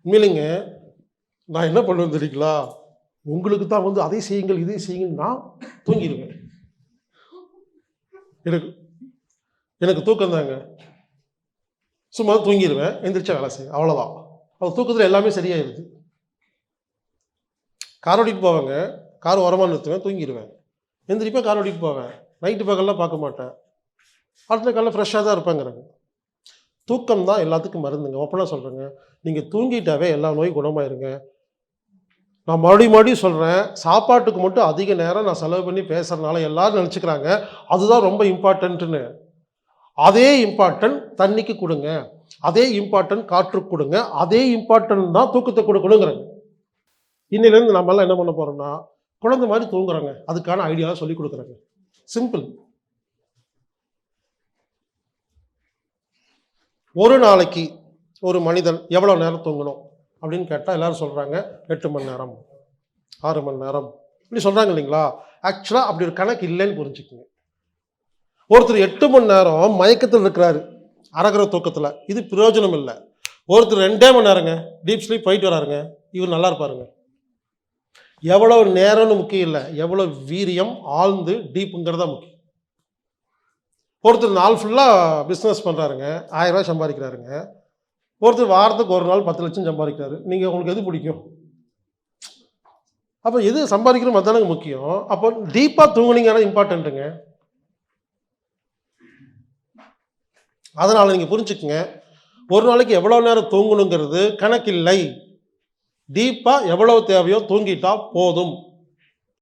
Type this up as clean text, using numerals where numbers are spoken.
உண்மையிலேங்க நான் என்ன பண்ணுவேன் தெரியுங்களா? உங்களுக்கு தான் வந்து அதை செய்யுங்கள், இதை செய்யுங்கள், நான் தூங்கிடுவேன். எனக்கு எனக்கு தூக்கம் தாங்க. சும்மா தூங்கிடுவேன், எந்திரிச்சா வேலை செய்வேன், அவ்வளோதான். அது தூக்கத்தில் எல்லாமே சரியாயிருது. கார் ஓட்டிட்டு போவேங்க, கார் ஓரமாக நிறுத்துவேன், தூங்கிடுவேன், எந்திரிப்பேன், கார் ஓட்டிட்டு போவேன், நைட்டு பகல்லாம் பார்க்க மாட்டேன், அடுத்த காலையில் ஃப்ரெஷ்ஷாக தான் இருப்பேங்கிறாங்க. தூக்கம் தான் எல்லாத்துக்கும் மருந்துங்க. ஓப்பனாக சொல்கிறேங்க, நீங்கள் தூங்கிட்டாவே எல்லா நோயும் குணமாயிருங்க. நான் மறுபடியும் சொல்கிறேன், சாப்பாட்டுக்கு மட்டும் அதிக நேரம் நான் செலவு பண்ணி பேசுகிறதுனால எல்லாரும் நினச்சிக்கிறாங்க அதுதான் ரொம்ப இம்பார்ட்டன்ட்டுன்னு. அதே இம்பார்ட்டன்ட் தண்ணிக்கு கொடுங்க, அதே இம்பார்ட்டன்ட் காற்றுக்கு கொடுங்க, அதே இம்பார்ட்டன்ட் தான் தூக்கத்தை கொடுக்கணுங்கிறாங்க. இன்னிலேருந்து நம்மளாம் என்ன பண்ண போகிறோம்னா, குழந்தை மாதிரி தூங்குறாங்க, அதுக்கான ஐடியாவை சொல்லி கொடுக்குறாங்க. சிம்பிள். ஒரு நாளைக்கு ஒரு மனிதன் எவ்வளோ நேரம் தூங்கணும் அப்படின்னு கேட்டால் எல்லாரும் சொல்கிறாங்க 8 மணி நேரம், 6 மணி நேரம் இப்படி சொல்கிறாங்க இல்லைங்களா? ஆக்சுவலாக அப்படி ஒரு கணக்கு இல்லைன்னு புரிஞ்சுக்குங்க. ஒருத்தர் 8 மணி நேரம் மயக்கத்தில் இருக்கிறாரு, அரகிற தூக்கத்தில், இது பிரயோஜனம் இல்லை. ஒருத்தர் 2 மணி நேரங்க டீப் ஸ்லீப் போயிட்டு வராருங்க, இவர் நல்லா இருப்பாருங்க. எவ்வளோ நேரம்னு முக்கியம் இல்லை, எவ்வளோ வீரியம் ஆழ்ந்து டீப்புங்கிறதா முக்கியம். ஒருத்தர் நாள் ஃபுல்லாக பிஸ்னஸ் பண்ணுறாருங்க, 1000 ரூபாய் சம்பாதிக்கிறாருங்க. ஒருத்தர் வாரத்துக்கு ஒரு நாள் 10 லட்சம் சம்பாதிக்கிறாரு. நீங்கள் உங்களுக்கு எது பிடிக்கும்? அப்போ எது சம்பாதிக்கணும் அதுதானங்க முக்கியம். அப்போ டீப்பாக தூங்குனீங்கன்னா இம்பார்ட்டண்ட்டுங்க. அதனால் நீங்கள் புரிஞ்சுக்குங்க, ஒரு நாளைக்கு எவ்வளோ நேரம் தூங்கணுங்கிறது கணக்கில்லை. டீப்பாக எவ்வளோ தேவையோ தூங்கிட்டா போதும்.